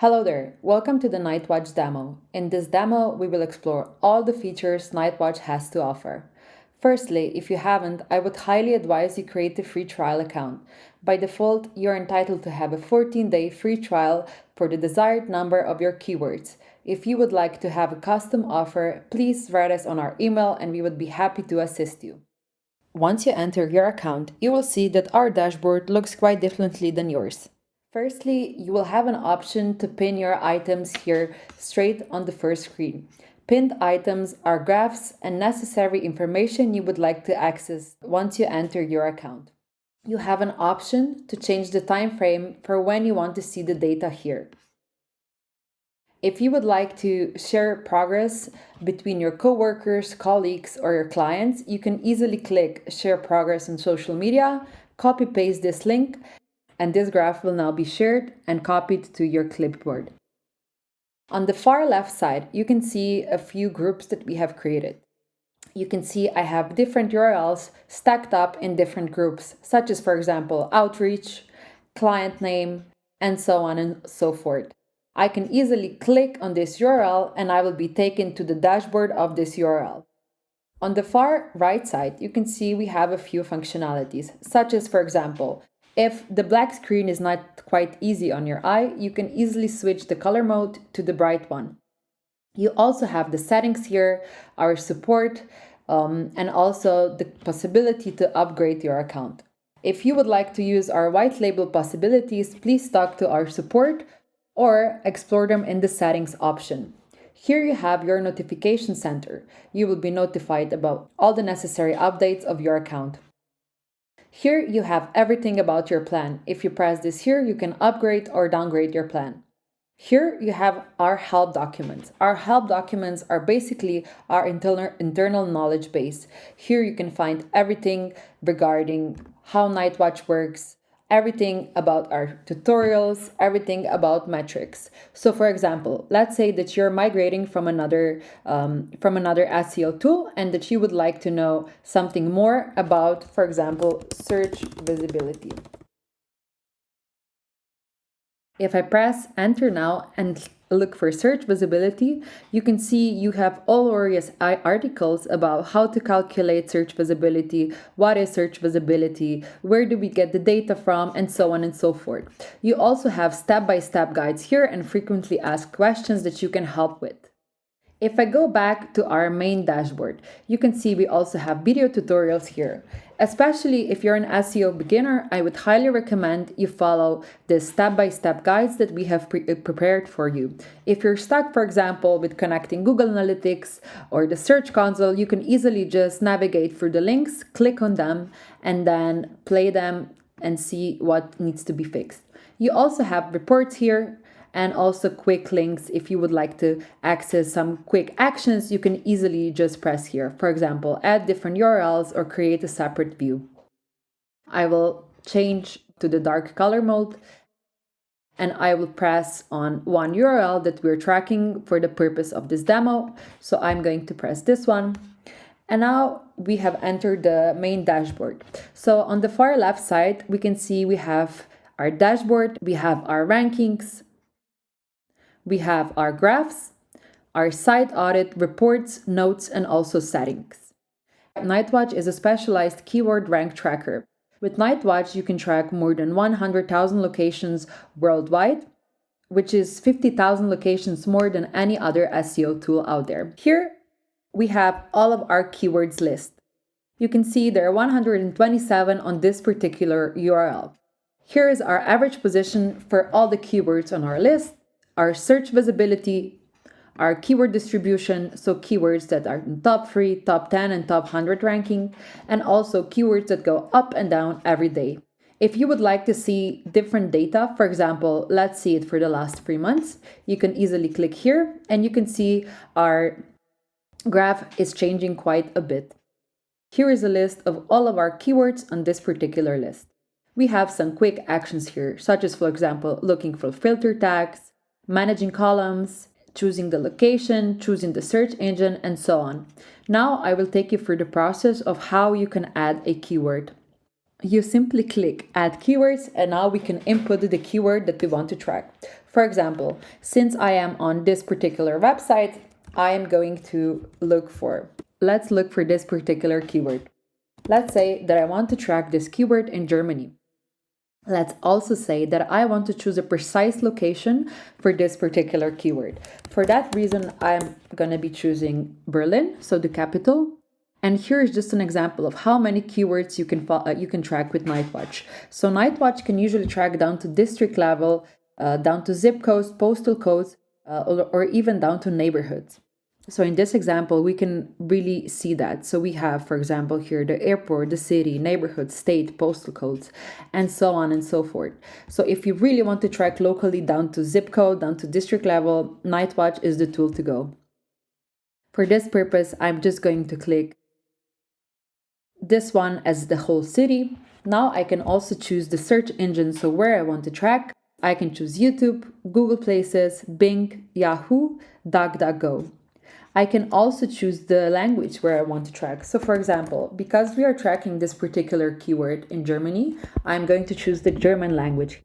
Hello there, welcome to the Nightwatch demo. In this demo, we will explore all the features Nightwatch has to offer. Firstly, if you haven't, I would highly advise you create a free trial account. By default, you're entitled to have a 14-day free trial for the desired number of your keywords. If you would like to have a custom offer, please write us on our email and we would be happy to assist you. Once you enter your account, you will see that our dashboard looks quite differently than yours. Firstly, you will have an option to pin your items here straight on the first screen. Pinned items are graphs and necessary information you would like to access once you enter your account. You have an option to change the time frame for when you want to see the data here. If you would like to share progress between your coworkers, colleagues, or your clients, you can easily click Share Progress on social media, copy-paste this link, and this graph will now be shared and copied to your clipboard. On the far left side, you can see a few groups that we have created. You can see I have different URLs stacked up in different groups, such as, for example, outreach, client name, and so on and so forth. I can easily click on this URL and I will be taken to the dashboard of this URL. On the far right side, you can see we have a few functionalities, such as, for example, if the black screen is not quite easy on your eye, you can easily switch the color mode to the bright one. You also have the settings here, our support, and also the possibility to upgrade your account. If you would like to use our white label possibilities, please talk to our support or explore them in the settings option. Here you have your notification center. You will be notified about all the necessary updates of your account. Here you have everything about your plan. If you press this here, you can upgrade or downgrade your plan. Here you have our help documents. Our help documents are basically our internal knowledge base. Here you can find everything regarding how Nightwatch works, everything about our tutorials, everything about metrics. So for example, let's say that you're migrating from another SEO tool and that you would like to know something more about, for example, search visibility. If I press enter now and look for search visibility, you can see you have all various articles about how to calculate search visibility, what is search visibility, where do we get the data from, and so on and so forth. You also have step-by-step guides here and frequently asked questions that you can help with. If I go back to our main dashboard, you can see we also have video tutorials here. Especially if you're an SEO beginner, I would highly recommend you follow the step-by-step guides that we have prepared for you. If you're stuck, for example, with connecting Google Analytics or the Search Console, you can easily just navigate through the links, click on them, and then play them and see what needs to be fixed. You also have reports here, and also quick links. If you would like to access some quick actions, you can easily just press here. For example, add different URLs or create a separate view. I will change to the dark color mode and I will press on one URL that we're tracking for the purpose of this demo. So I'm going to press this one. And now we have entered the main dashboard. So on the far left side, we can see we have our dashboard, we have our rankings, we have our graphs, our site audit, reports, notes, and also settings. Nightwatch is a specialized keyword rank tracker. With Nightwatch, you can track more than 100,000 locations worldwide, which is 50,000 locations more than any other SEO tool out there. Here, we have all of our keywords list. You can see there are 127 on this particular URL. Here is our average position for all the keywords on our list, our search visibility, our keyword distribution, so keywords that are in top 3, top 10, and top 100 ranking, and also keywords that go up and down every day. If you would like to see different data, for example, let's see it for the last 3 months, you can easily click here and you can see our graph is changing quite a bit. Here is a list of all of our keywords on this particular list. We have some quick actions here, such as, for example, looking for filter tags, managing columns, choosing the location, choosing the search engine, and so on. Now I will take you through the process of how you can add a keyword. You simply click add keywords and now we can input the keyword that we want to track. For example, since I am on this particular website, I am going to let's look for this particular keyword. Let's say that I want to track this keyword in Germany. Let's also say that I want to choose a precise location for this particular keyword. For that reason, I'm going to be choosing Berlin, so the capital. And here is just an example of how many keywords you can track with Nightwatch. So Nightwatch can usually track down to district level, down to zip codes, postal codes, or even down to neighborhoods. So in this example, we can really see that. So we have, for example, here the airport, the city, neighborhood, state, postal codes, and so on and so forth. So if you really want to track locally down to zip code, down to district level, Nightwatch is the tool to go. For this purpose, I'm just going to click this one as the whole city. Now I can also choose the search engine, so where I want to track. I can choose YouTube, Google Places, Bing, Yahoo, DuckDuckGo. I can also choose the language where I want to track. So for example, because we are tracking this particular keyword in Germany, I'm going to choose the German language.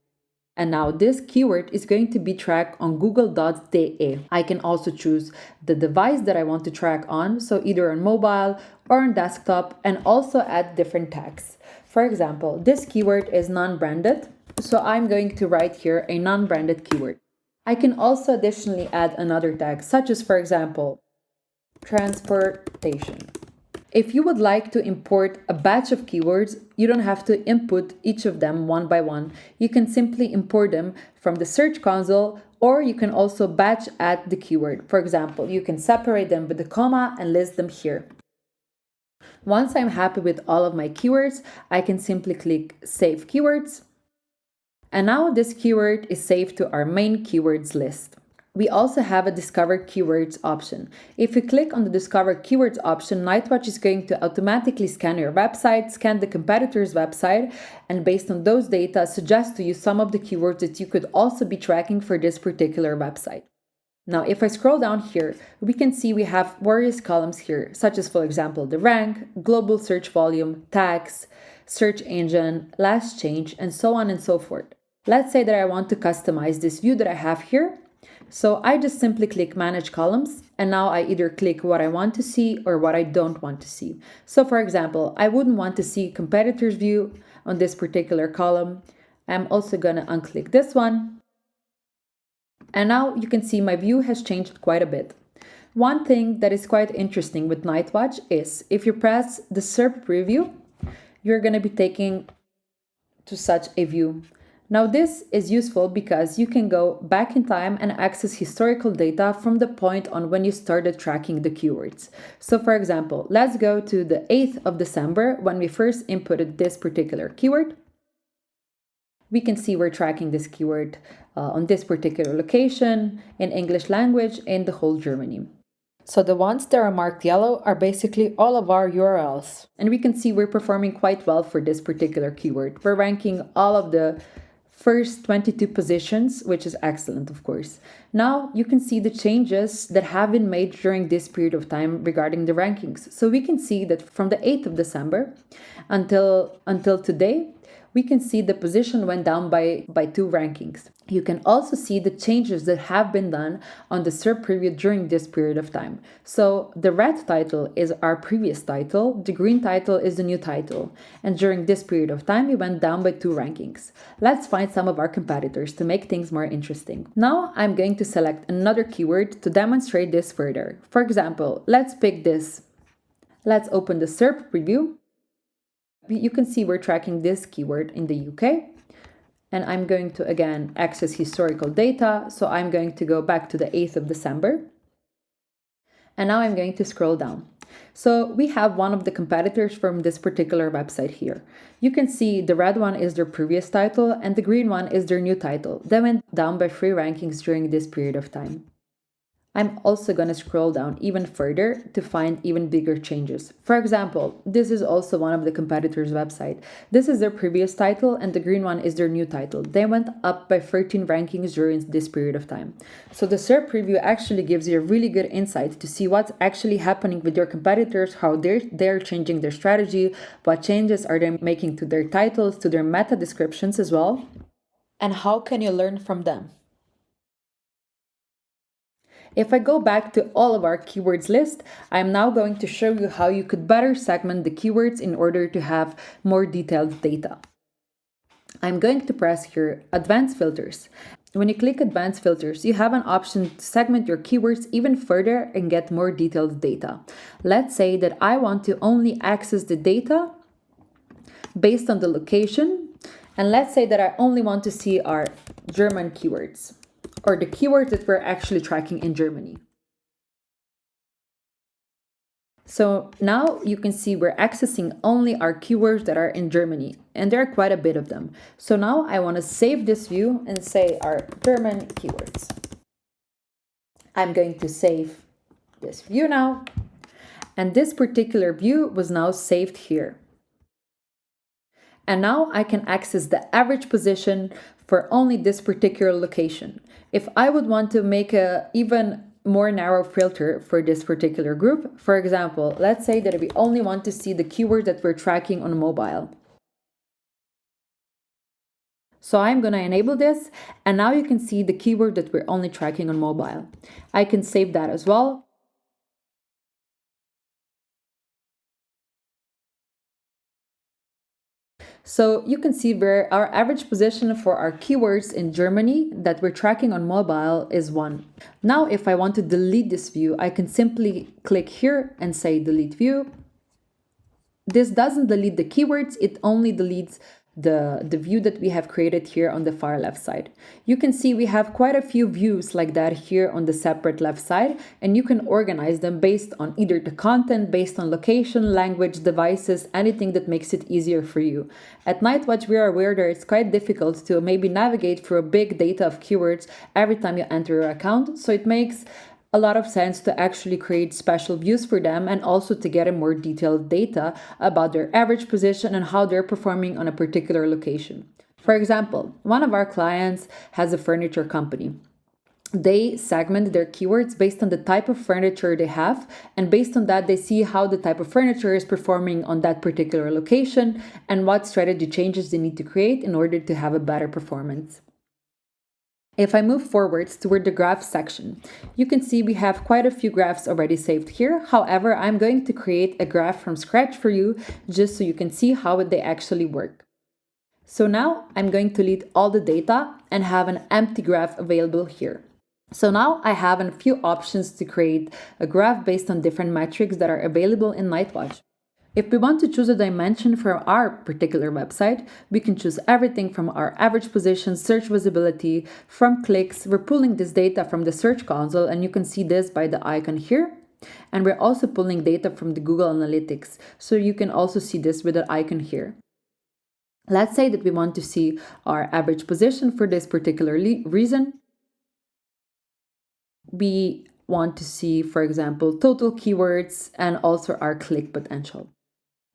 And now this keyword is going to be tracked on google.de. I can also choose the device that I want to track on, so either on mobile or on desktop, and also add different tags. For example, this keyword is non-branded, so I'm going to write here a non-branded keyword. I can also additionally add another tag, such as, for example, transportation. If you would like to import a batch of keywords, you don't have to input each of them one by one. You can simply import them from the Search Console, or you can also batch add the keyword. For example, you can separate them with a comma and list them here. Once I'm happy with all of my keywords, I can simply click Save Keywords. And now this keyword is saved to our main keywords list. We also have a Discover Keywords option. If you click on the Discover Keywords option, Nightwatch is going to automatically scan your website, scan the competitor's website, and based on those data, suggest to you some of the keywords that you could also be tracking for this particular website. Now, if I scroll down here, we can see we have various columns here, such as, for example, the rank, global search volume, tags, search engine, last change, and so on and so forth. Let's say that I want to customize this view that I have here. So I just simply click Manage Columns, and now I either click what I want to see or what I don't want to see. So for example, I wouldn't want to see competitors view on this particular column. I'm also going to unclick this one. And now you can see my view has changed quite a bit. One thing that is quite interesting with Nightwatch is if you press the SERP preview, you're going to be taken to such a view. Now this is useful because you can go back in time and access historical data from the point on when you started tracking the keywords. So for example, let's go to the 8th of December when we first inputted this particular keyword. We can see we're tracking this keyword on this particular location in English language in the whole Germany. So the ones that are marked yellow are basically all of our URLs. And we can see we're performing quite well for this particular keyword. We're ranking all of the first 22 positions, which is excellent, of course. Now you can see the changes that have been made during this period of time regarding the rankings. So we can see that from the 8th of December until today, we can see the position went down by 2 rankings. You can also see the changes that have been done on the SERP preview during this period of time. So the red title is our previous title, the green title is the new title. And during this period of time, we went down by 2 rankings. Let's find some of our competitors to make things more interesting. Now I'm going to select another keyword to demonstrate this further. For example, let's pick this. Let's open the SERP preview. You can see we're tracking this keyword in the UK. And I'm going to, again, access historical data. So I'm going to go back to the 8th of December. And now I'm going to scroll down. So we have one of the competitors from this particular website here. You can see the red one is their previous title and the green one is their new title. They went down by 3 rankings during this period of time. I'm also going to scroll down even further to find even bigger changes. For example, this is also one of the competitors' website. This is their previous title and the green one is their new title. They went up by 13 rankings during this period of time. So the SERP preview actually gives you a really good insight to see what's actually happening with your competitors, how they're changing their strategy, what changes are they making to their titles, to their meta descriptions as well, and how can you learn from them. If I go back to all of our keywords list, I'm now going to show you how you could better segment the keywords in order to have more detailed data. I'm going to press here Advanced Filters. When you click Advanced Filters, you have an option to segment your keywords even further and get more detailed data. Let's say that I want to only access the data based on the location, and let's say that I only want to see our German keywords, or the keywords that we're actually tracking in Germany. So now you can see we're accessing only our keywords that are in Germany, and there are quite a bit of them. So now I want to save this view and say our German keywords. I'm going to save this view now, and this particular view was now saved here. And now I can access the average position for only this particular location. If I would want to make a even more narrow filter for this particular group, for example, let's say that we only want to see the keyword that we're tracking on mobile. So I'm going to enable this, and now you can see the keyword that we're only tracking on mobile. I can save that as well. So you can see where our average position for our keywords in Germany that we're tracking on mobile is 1. Now, if I want to delete this view, I can simply click here and say delete view. This doesn't delete the keywords, it only deletes the view that we have created here on the far left side. You can see we have quite a few views like that here on the separate left side, and you can organize them based on either the content, based on location, language, devices, anything that makes it easier for you. At Nightwatch, we are aware that it's quite difficult to maybe navigate through a big data of keywords every time you enter your account, so it makes a lot of sense to actually create special views for them and also to get a more detailed data about their average position and how they're performing on a particular location. For example, one of our clients has a furniture company. They segment their keywords based on the type of furniture they have, and based on that, they see how the type of furniture is performing on that particular location and what strategy changes they need to create in order to have a better performance. If I move forwards toward the graph section, you can see we have quite a few graphs already saved here. However, I'm going to create a graph from scratch for you just so you can see how they actually work. So now I'm going to delete all the data and have an empty graph available here. So now I have a few options to create a graph based on different metrics that are available in Nightwatch. If we want to choose a dimension for our particular website, we can choose everything from our average position, search visibility, from clicks. We're pulling this data from the Search Console, and you can see this by the icon here. And we're also pulling data from the Google Analytics, so you can also see this with the icon here. Let's say that we want to see our average position for this particular reason. We want to see, for example, total keywords and also our click potential.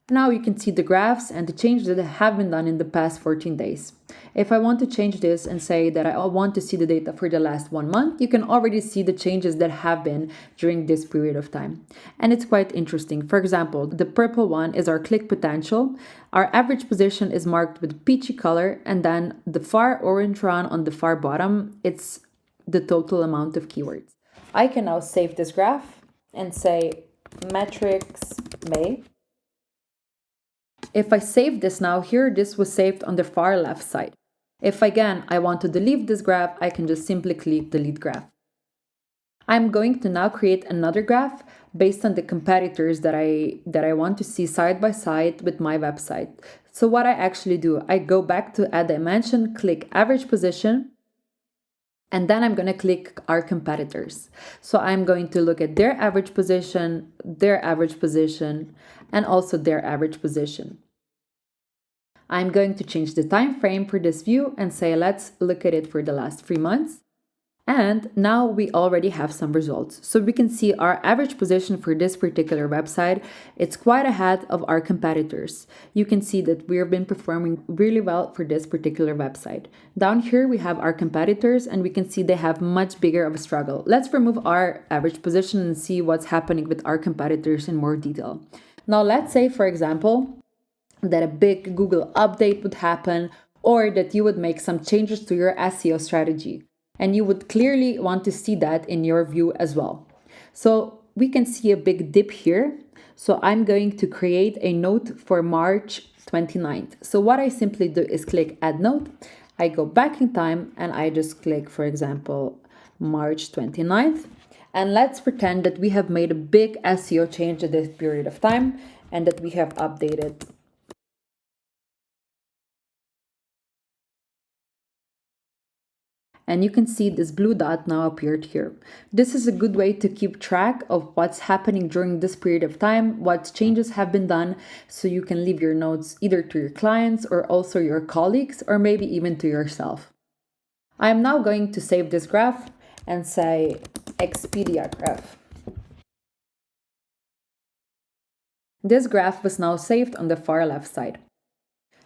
Now you can see the graphs and the changes that have been done in the past 14 days. If I want to change this and say that I want to see the data for the last 1 month, you can already see the changes that have been during this period of time. And it's quite interesting. For example, the purple one is our click potential. Our average position is marked with peachy color, and then the far orange one on the far bottom, it's the total amount of keywords. I can now save this graph and say metrics May. If I save this now here, this was saved on the far left side. If again I want to delete this graph, I can just simply click delete graph. I'm going to now create another graph based on the competitors that I want to see side by side with my website. So what I actually do, I go back to add dimension, click average position, and then I'm going to click our competitors. So I'm going to look at their average position, and also their average position. I'm going to change the time frame for this view and say, let's look at it for the last 3 months. And now we already have some results. So we can see our average position for this particular website. It's quite ahead of our competitors. You can see that we've been performing really well for this particular website. Down here, we have our competitors and we can see they have much bigger of a struggle. Let's remove our average position and see what's happening with our competitors in more detail. Now, let's say, for example, that a big Google update would happen or that you would make some changes to your SEO strategy. And you would clearly want to see that in your view as well. So we can see a big dip here. So I'm going to create a note for March 29th. So what I simply do is click Add Note. I go back in time and I just click, for example, March 29th. And let's pretend that we have made a big SEO change at this period of time and that we have updated. And you can see this blue dot now appeared here. This is a good way to keep track of what's happening during this period of time, what changes have been done, so you can leave your notes either to your clients or also your colleagues, or maybe even to yourself. I am now going to save this graph and say Expedia graph. This graph was now saved on the far left side.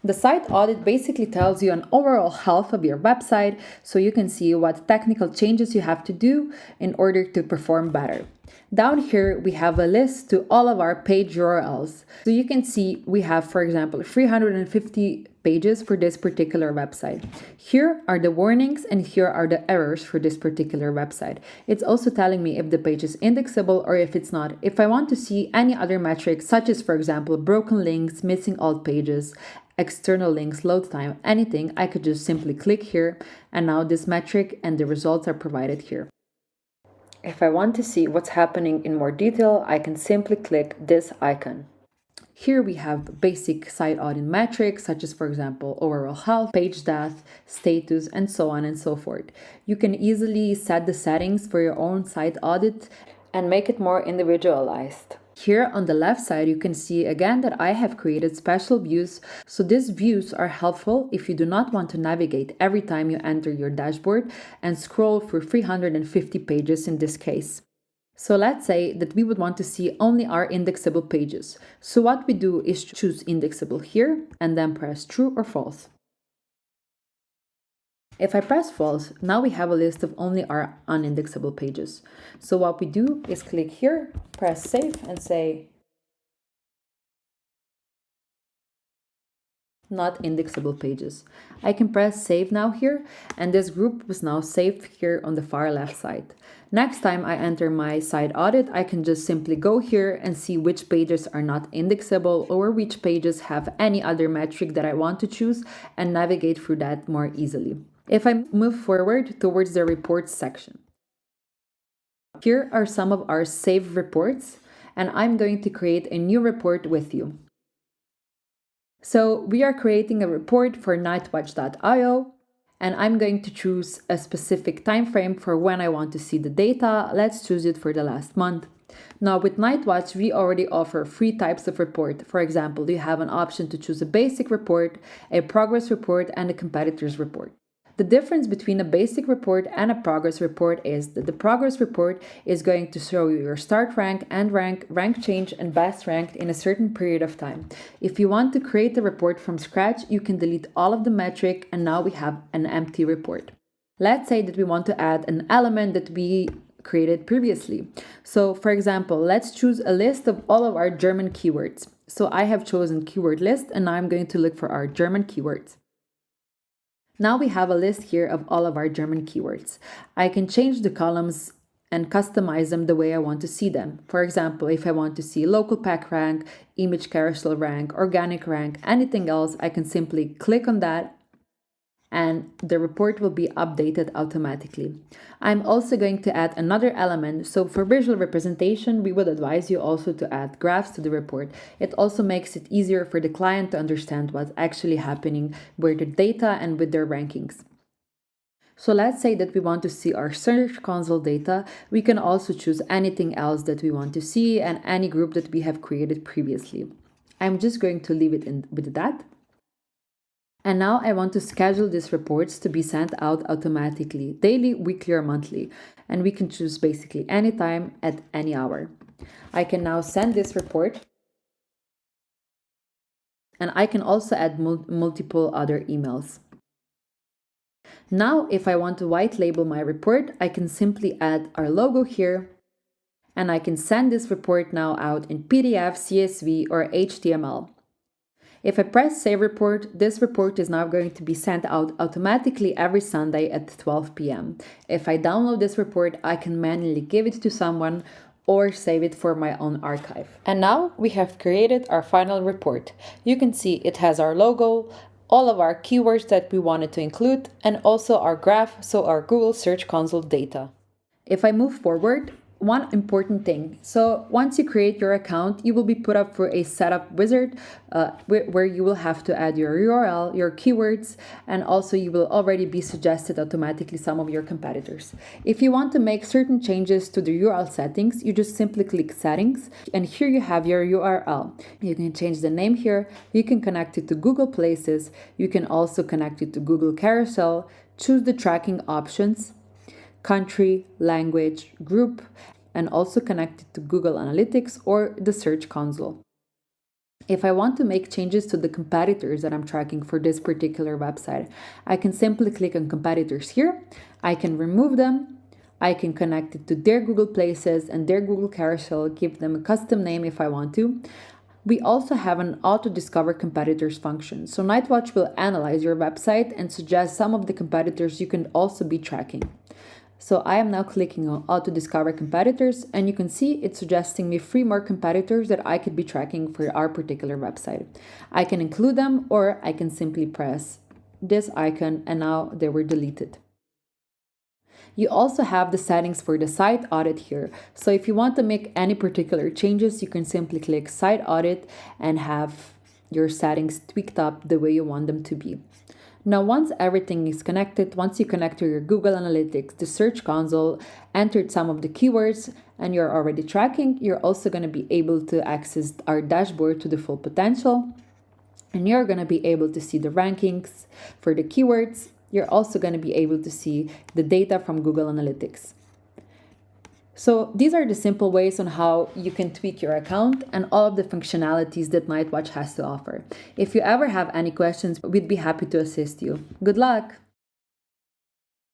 The site audit basically tells you an overall health of your website, so you can see what technical changes you have to do in order to perform better. Down here, we have a list to all of our page URLs. So you can see we have, for example, 350 pages for this particular website. Here are the warnings and here are the errors for this particular website. It's also telling me if the page is indexable or if it's not. If I want to see any other metrics, such as, for example, broken links, missing alt pages, external links, load time, anything, I could just simply click here and now this metric and the results are provided here. If I want to see what's happening in more detail, I can simply click this icon. Here we have basic site audit metrics, such as, for example, overall health, page depth, status, and so on and so forth. You can easily set the settings for your own site audit and make it more individualized. Here on the left side, you can see again that I have created special views. So these views are helpful if you do not want to navigate every time you enter your dashboard and scroll through 350 pages in this case. So let's say that we would want to see only our indexable pages. So what we do is choose indexable here and then press true or false. If I press false, now we have a list of only our unindexable pages. So what we do is click here, press save and say not indexable pages. I can press save now here and this group was now saved here on the far left side. Next time I enter my site audit, I can just simply go here and see which pages are not indexable or which pages have any other metric that I want to choose and navigate through that more easily. If I move forward towards the reports section, here are some of our saved reports, and I'm going to create a new report with you. So we are creating a report for Nightwatch.io, and I'm going to choose a specific time frame for when I want to see the data. Let's choose it for the last month. Now with Nightwatch, we already offer 3 types of report. For example, you have an option to choose a basic report, a progress report, and a competitors report. The difference between a basic report and a progress report is that the progress report is going to show you your start rank, end rank, rank change, and best ranked in a certain period of time. If you want to create a report from scratch, you can delete all of the metric and now we have an empty report. Let's say that we want to add an element that we created previously. So for example, let's choose a list of all of our German keywords. So I have chosen keyword list and now I'm going to look for our German keywords. Now we have a list here of all of our German keywords. I can change the columns and customize them the way I want to see them. For example, if I want to see local pack rank, image carousel rank, organic rank, anything else, I can simply click on that and the report will be updated automatically. I'm also going to add another element. So for visual representation, we would advise you also to add graphs to the report. It also makes it easier for the client to understand what's actually happening with the data and with their rankings. So let's say that we want to see our Search Console data. We can also choose anything else that we want to see and any group that we have created previously. I'm just going to leave it in with that. And now I want to schedule these reports to be sent out automatically, daily, weekly, or monthly. And we can choose basically any time at any hour. I can now send this report, and I can also add multiple other emails. Now, if I want to white label my report, I can simply add our logo here, and I can send this report now out in PDF, CSV, or HTML. If I press Save Report, this report is now going to be sent out automatically every Sunday at 12 p.m. If I download this report, I can manually give it to someone or save it for my own archive. And now we have created our final report. You can see it has our logo, all of our keywords that we wanted to include, and also our graph, so our Google Search Console data. If I move forward, one important thing. So once you create your account, you will be put up for a setup wizard where you will have to add your URL, your keywords, and also you will already be suggested automatically some of your competitors. If you want to make certain changes to the URL settings, you just simply click settings, and here you have your URL. You can change the name here, you can connect it to Google Places, you can also connect it to Google Carousel, choose the tracking options, country, language, group, and also connect it to Google Analytics or the Search Console. If I want to make changes to the competitors that I'm tracking for this particular website, I can simply click on competitors here. I can remove them. I can connect it to their Google Places and their Google Carousel, give them a custom name if I want to. We also have an auto-discover competitors function. So Nightwatch will analyze your website and suggest some of the competitors you can also be tracking. So I am now clicking on Auto Discover Competitors, and you can see it's suggesting me 3 more competitors that I could be tracking for our particular website. I can include them, or I can simply press this icon and now they were deleted. You also have the settings for the site audit here. So if you want to make any particular changes, you can simply click Site Audit and have your settings tweaked up the way you want them to be. Now, once everything is connected, once you connect to your Google Analytics, the Search Console, entered some of the keywords, and you're already tracking, you're also going to be able to access our dashboard to the full potential. And you're going to be able to see the rankings for the keywords. You're also going to be able to see the data from Google Analytics. So these are the simple ways on how you can tweak your account and all of the functionalities that Nightwatch has to offer. If you ever have any questions, we'd be happy to assist you. Good luck!